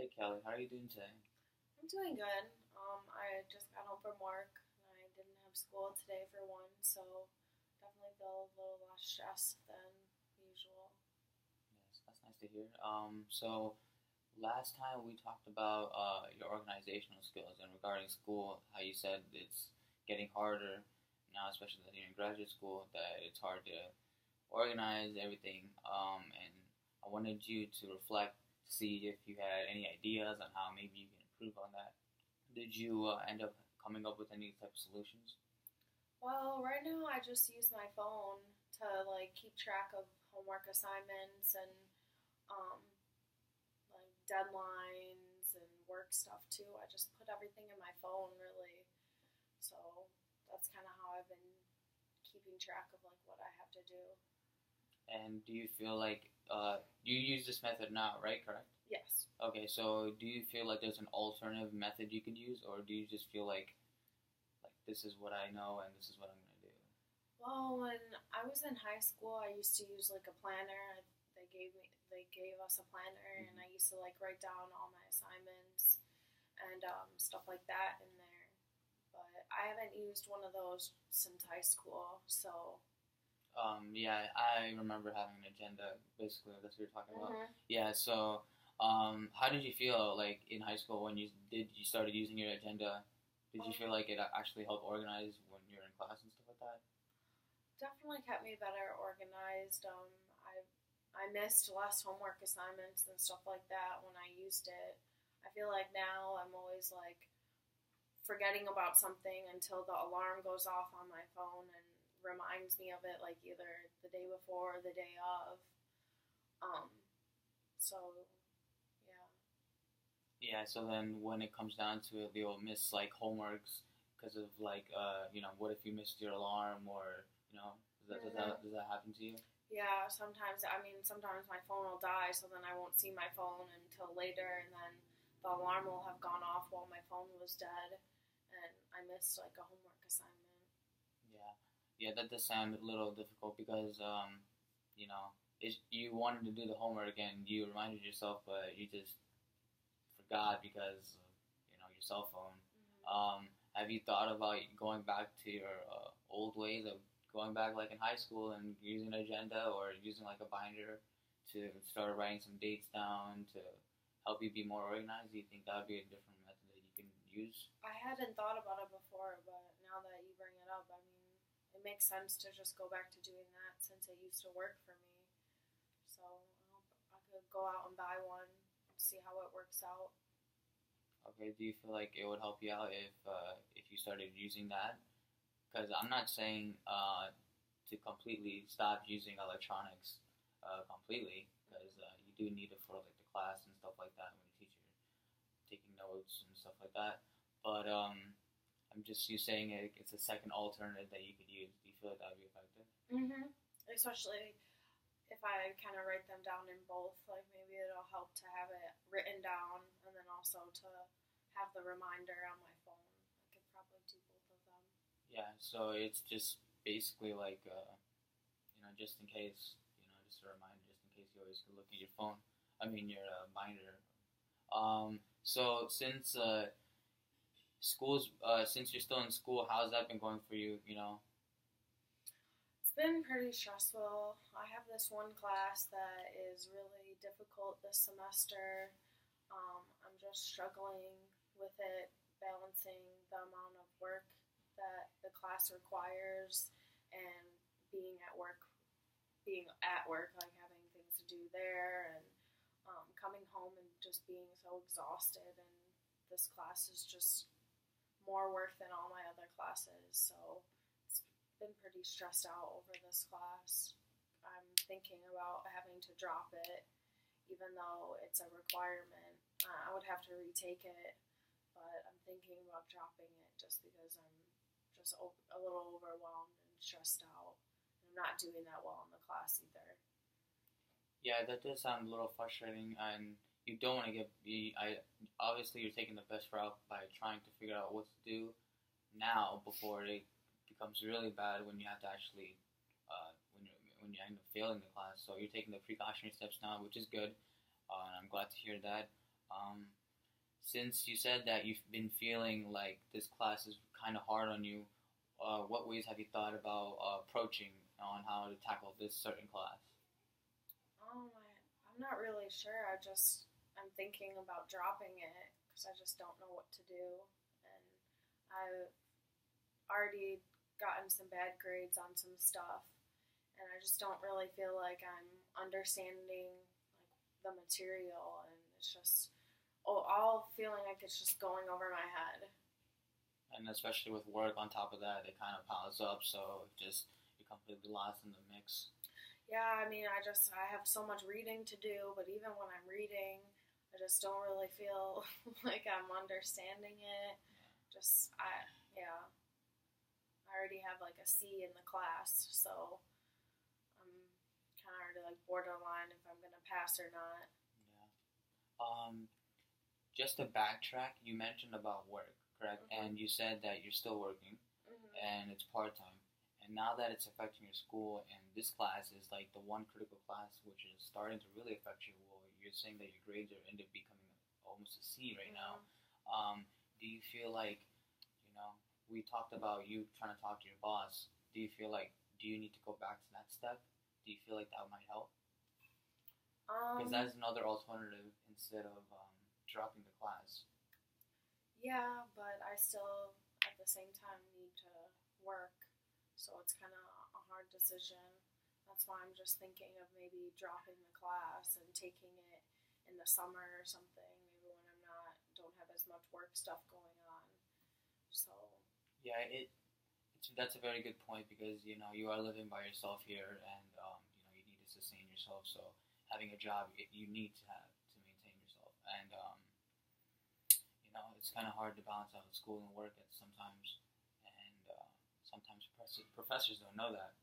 Hey Kelly, how are you doing today? I'm doing good. I just got home from work and I didn't have school today for one, so definitely feel a little less stressed than usual. Yes, that's nice to hear. So last time we talked about your organizational skills and regarding school, how you said it's getting harder now, especially that you're in graduate school, that it's hard to organize everything. And I wanted you to reflect to see if you had any ideas on how maybe you can improve on that. Did you end up coming up with any type of solutions? Well, right now I just use my phone to like keep track of homework assignments and um, like deadlines and work stuff too. I just put everything in my phone really. So that's kind of how I've been keeping track of like what I have to do. And do you feel like you use this method now, right? Correct. Yes. Okay, so do you feel like there's an alternative method you could use, or do you just feel like this is what I know and this is what I'm gonna do? Well, when I was in high school, I used to use like a planner. They gave us a planner, and Hmm. I used to like write down all my assignments and stuff like that in there. But I haven't used one of those since high school, so. Yeah, I remember having an agenda. Basically, that's what you're talking about. Mhm. Yeah. So, how did you feel like in high school when you started using your agenda? Did you feel Um, like it actually helped organize when you're in class and stuff like that? Definitely kept me better organized. I missed less homework assignments and stuff like that when I used it. I feel like now I'm always like forgetting about something until the alarm goes off on my phone and reminds me of it like either the day before or the day of. Um, so yeah. Yeah, so then when it comes down to it, you'll miss like homeworks because of like what if you missed your alarm or Hmm. does that happen to you? Yeah, sometimes sometimes my phone will die, so then I won't see my phone until later, and then the alarm will have gone off while my phone was dead, and I missed like a homework assignment. Yeah, yeah, that does sound a little difficult because you wanted to do the homework and you reminded yourself, but you just forgot because of your cell phone. Hmm. Have you thought about going back to your old ways of going back like in high school and using an agenda or using like a binder to start writing some dates down to help you be more organized? Do you think that would be a different method that you can use? I hadn't thought about it before, but now that you bring it up, I mean, it makes sense to just go back to doing that since it used to work for me. So I hope I could go out and buy one and see how it works out. Okay, do you feel like it would help you out if you started using that? Because I'm not saying to completely stop using electronics completely, because you do need it for like the class and stuff like that when the teacher taking notes and stuff like that. But I'm just you saying it's a second alternative that you could use. Do you feel like that would be effective? Hmm. Especially if I kind of write them down in both, like maybe it'll help to have it written down and then also to have the reminder on my phone. I could probably do both of them. Yeah. So it's just basically like just in case, just a reminder, just in case you always could look at your phone. I mean your binder. So since you're still in school, how's that been going for you? It's been pretty stressful. I have this one class that is really difficult this semester. I'm just struggling with it, balancing the amount of work that the class requires and being at work, like having things to do there, and coming home and just being so exhausted. And this class is just more work than all my other classes, so it's been pretty stressed out over this class. I'm thinking about having to drop it, even though it's a requirement. I would have to retake it, but I'm thinking about dropping it just because I'm just a little overwhelmed and stressed out. I'm not doing that well in the class either. Yeah, that does sound a little frustrating, and you don't want to get be. I obviously you're taking the best route by trying to figure out what to do now before it becomes really bad when you have to actually when you end up failing the class. So you're taking the precautionary steps now, which is good. And I'm glad to hear that. Since you said that you've been feeling like this class is kind of hard on you, what ways have you thought about approaching on how to tackle this certain class? I'm not really sure. I'm thinking about dropping it because I just don't know what to do, and I've already gotten some bad grades on some stuff, and I just don't really feel like I'm understanding like the material, and it's just all feeling like it's just going over my head. And especially with work on top of that, it kind of piles up, so just you're completely lost in the mix. Yeah, I mean, I have so much reading to do, but even when I'm reading, I just don't really feel like I'm understanding it. Just yeah, I already have like a C in the class, so I'm kind of already like borderline if I'm gonna pass or not. Yeah. Just to backtrack, you mentioned about work, correct? Mhm. And you said that you're still working Mhm. and it's part time. And now that it's affecting your school, and this class is like the one critical class which is starting to really affect you, well, you're saying that your grades are end up becoming almost a C right now. Mhm. Do you feel like, you know, we talked about you trying to talk to your boss. Do you need to go back to that step? Do you feel like that might help? Because Um. that's another alternative instead of dropping the class. Yeah, but I still at the same time need to work, so it's kind of a hard decision. That's why I'm just thinking of maybe dropping the class and taking it in the summer or something, maybe when I'm not don't have as much work stuff going on. So, Yeah, that's a very good point because you are living by yourself here, and you need to sustain yourself. So having a job, you need to have to maintain yourself, and it's kind of hard to balance out school and work at sometimes, and sometimes professors don't know that.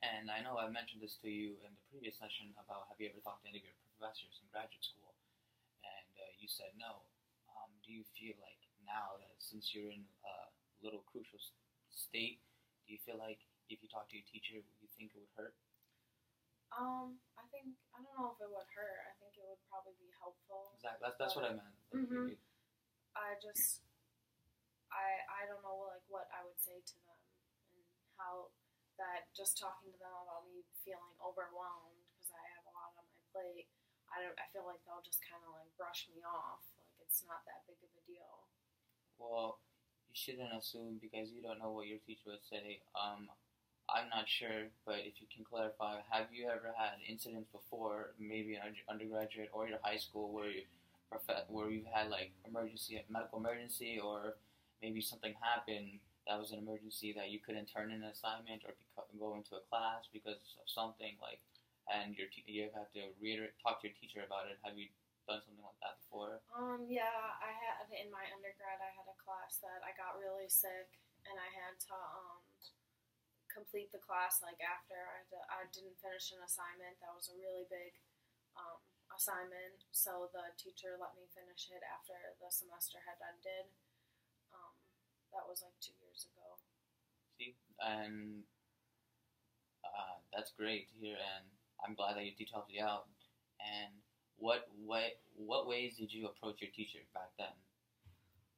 And I know I mentioned this to you in the previous session about have you ever talked to any of your professors in graduate school, and you said no. Do you feel like now that since you're in a little crucial state, do you feel like if you talk to your teacher, you think it would hurt? I don't know if it would hurt. I think it would probably be helpful. Exactly. That's what I meant. Mhm. I just I don't know like what I would say to them and how that just talking to them about me feeling overwhelmed because I have a lot on my plate. I feel like they'll just kind of like brush me off like it's not that big of a deal. Well, you shouldn't assume because you don't know what your teacher would say. I'm not sure, but if you can clarify, have you ever had incidents before, maybe in undergraduate or your high school, where you've had like medical emergency, or maybe something happened that was an emergency that you couldn't turn in an assignment or go into a class because of something like, and you have to talk to your teacher about it. Have you done something like that before? Yeah, I had in my undergrad I had a class that I got really sick and I had to complete the class like after I didn't finish an assignment that was a really big um, assignment, so the teacher let me finish it after the semester had ended. Um, that was like 2 years ago. See, and that's great to hear, and I'm glad that your teacher helped you out. And what ways did you approach your teacher back then?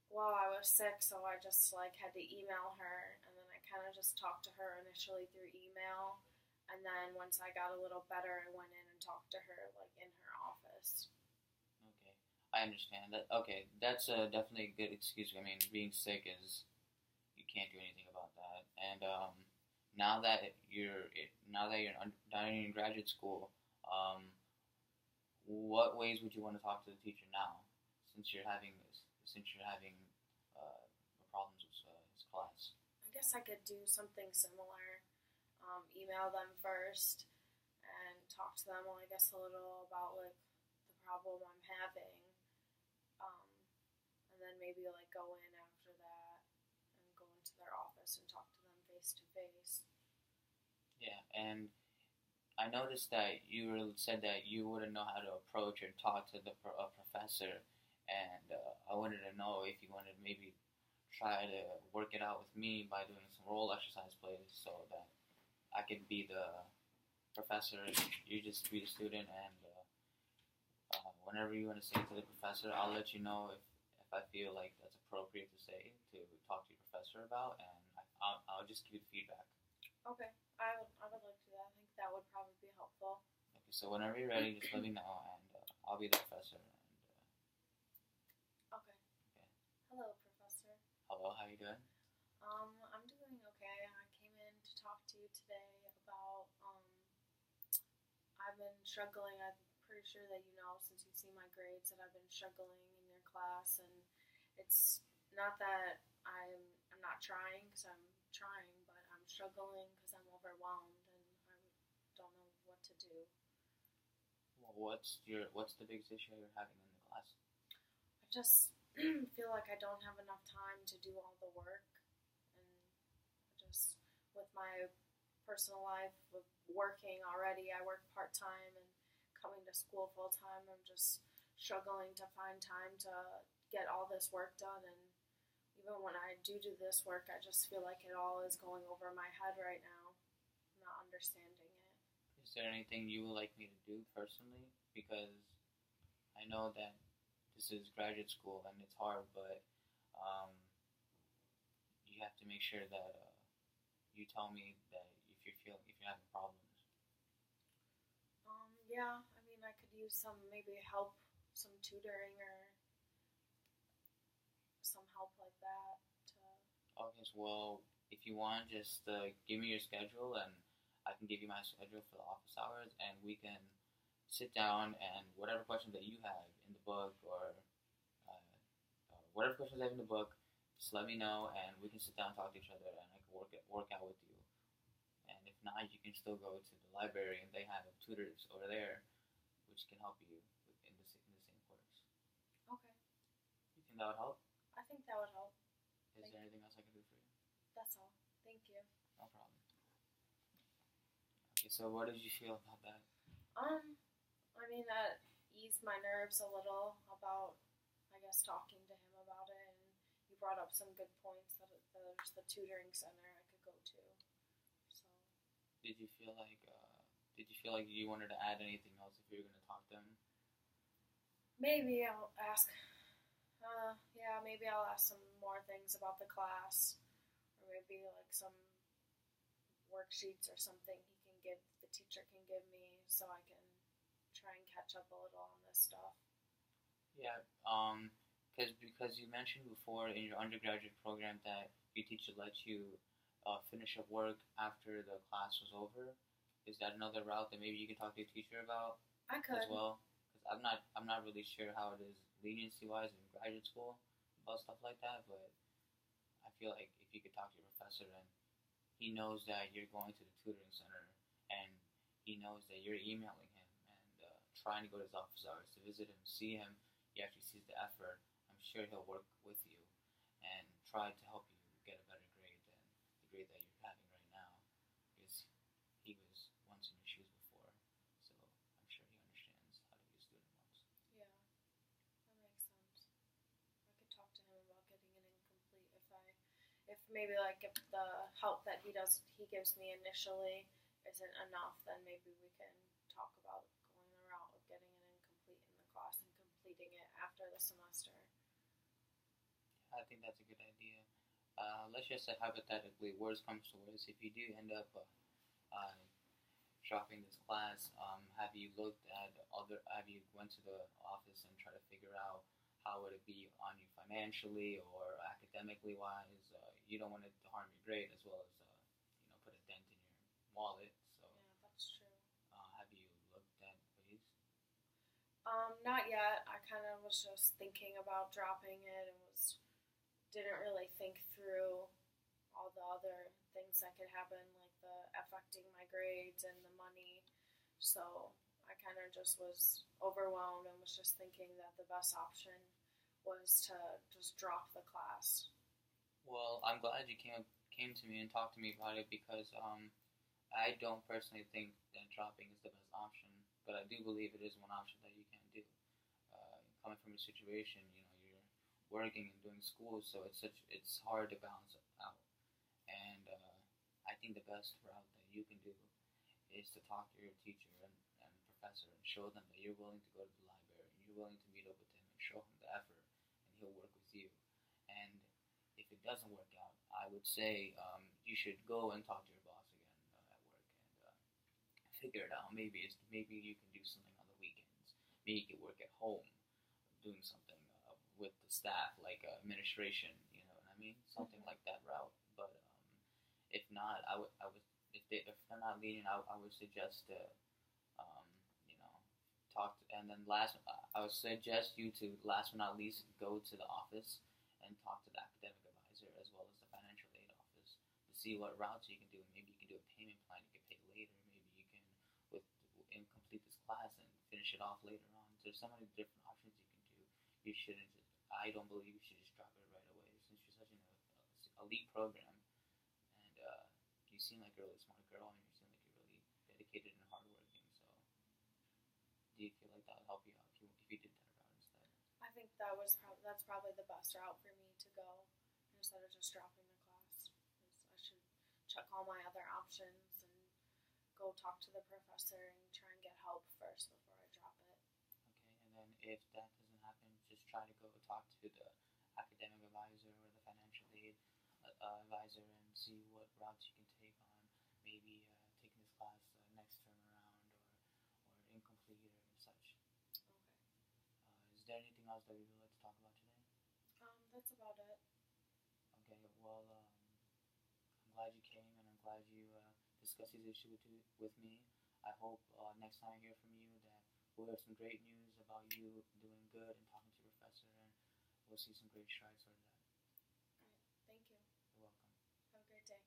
Well, I was sick, so I just like had to email her, and then I kind of just talked to her initially through email, and then once I got a little better, I went in and talked to her like in her office. Okay, I understand that. Okay, that's definitely a good excuse. I mean, being sick is you can't do anything about that. And now that now that you're in graduate school, what ways would you want to talk to the teacher now, since you're having problems with his class? I guess I could do something similar. Email them first and talk to them. Well, I guess a little about like the problem I'm having, um, and then maybe like go in after that and go into their office and talk to them face to face. Yeah, and I noticed that you said that you wouldn't know how to approach or talk to the professor, and I wanted to know if you wanted to maybe try to work it out with me by doing some role exercise plays so that I could be the professor and you just be the student, and whenever you want to say to the professor, I'll let you know if I feel like that's appropriate to say to talk to your professor about, and I'll just give you the feedback. Okay, I would like to do that. I think that would probably be helpful. Okay, so whenever you're ready, just let me know, and I'll be the professor. Okay. Okay. Hello, Professor. Hello, how you doing? I'm doing okay. I came in to talk to you today about I've been struggling. I'm pretty sure that you know, since you've seen my grades, that I've been struggling in your class, and it's not that I'm not trying, because I'm trying, but I'm struggling because I'm overwhelmed and I don't know what to do. Well, what's the biggest issue you're having in the class? I just feel like I don't have enough time to do all the work, and just with my personal life, with working already, I work part-time, and coming to school full-time, I'm just struggling to find time to get all this work done. And even when I do this work, I just feel like it all is going over my head right now. I'm not understanding it. Is there anything you would like me to do personally? Because I know that this is graduate school and it's hard, but you have to make sure that you tell me that if you're having problems. Yeah, I mean, I could use some maybe help, some tutoring or some help like that. Okay, so, well, if you want, just give me your schedule and I can give you my schedule for the office hours, and we can sit down and whatever questions that you have in the book or whatever questions I have in the book, just let me know and we can sit down and talk to each other and I can work out with you. And if not, you can still go to the library and they have tutors over there which can help you in the same course. Okay. You think that would help? I think that would help. Is there anything else I can do for you? That's all. Thank you. No problem. Okay, so what did you feel about that? I mean, that eased my nerves a little about, I guess, talking to him about it, and you brought up some good points that there's the tutoring center I could go to. So. Did you feel like you wanted to add anything else if you were going to talk to him? Maybe I'll ask. Maybe I'll ask some more things about the class, or maybe like some worksheets or something the teacher can give me, so I can try and catch up a little on this stuff. Yeah, because you mentioned before in your undergraduate program that your teacher let you finish up work after the class was over. Is that another route that maybe you can talk to your teacher about? I could. As well, because I'm not really sure how it is leniency wise in graduate school about stuff like that, but I feel like if you could talk to your professor and he knows that you're going to the tutoring center and he knows that you're emailing him and trying to go to his office hours to visit him, see him, he actually sees the effort. I'm sure he'll work with you and try to help you get a better grade than the grade that you're having right now, because he was once in your shoes before, so I'm sure he understands how to be a student once. Yeah, that makes sense. I could talk to him about getting an incomplete if maybe like if the help that he gives me initially isn't enough, then maybe we can talk about going the route of getting an incomplete in the class and completing it after the semester. I think that's a good idea. Let's just say hypothetically, worst comes to worst, if you do end up dropping this class, have you went to the office and tried to figure out how would it be on you financially or academically wise? You don't want it to harm your grade as well as put a dent in your wallet. So yeah, that's true. Have you looked at ways? Not yet. I kind of was just thinking about dropping it and didn't really think through all the other things that could happen, like the affecting my grades and the money. So I kind of just was overwhelmed and was just thinking that the best option was to just drop the class. Well, I'm glad you came to me and talked to me about it, because I don't personally think that dropping is the best option, but I do believe it is one option that you can do. Coming from a situation, you're working and doing school, so it's hard to balance out. And I think the best route that you can do is to talk to your teacher and professor and show them that you're willing to go to the library and you're willing to meet up with him and show him the effort, and he'll work with you. And if it doesn't work out, I would say you should go and talk to your boss again at work and figure it out. Maybe you can do something on the weekends. Maybe you can work at home, doing something with the staff, like administration. You know what I mean? Something like that route. But if not, if they're not lenient, I would suggest um, you know, and then I would suggest you to, last but not least, go to the office and talk to the academic advisor as well as the financial aid office to see what routes you can do. Maybe you can do a payment plan you can pay later. Maybe you can complete this class and finish it off later on. There's so many different options you can do. You shouldn't just, I don't believe you should just drop it right away since you're such an elite program, and you seem like a really smart girl and you seem like you're really dedicated and hardworking. So do you feel like that would help you out if you did that route instead? I think that's probably the best route for me to go instead of just dropping the class. I should check all my other options and go talk to the professor and try and get help first before I drop it. Okay, and then if that doesn't happen, just try to go talk to the academic advisor or the financial aid advisor and see what routes you can take on maybe taking this class next term around or incomplete or such. Okay. Is there anything else that we would like to talk about today? That's about it. Okay, well, I'm glad you came and I'm glad you discussed these issues with me. I hope next time I hear from you that we'll have some great news about you doing good and talking to your professor, and we'll see some great strides towards that. All right. Thank you. You're welcome. Have a great day.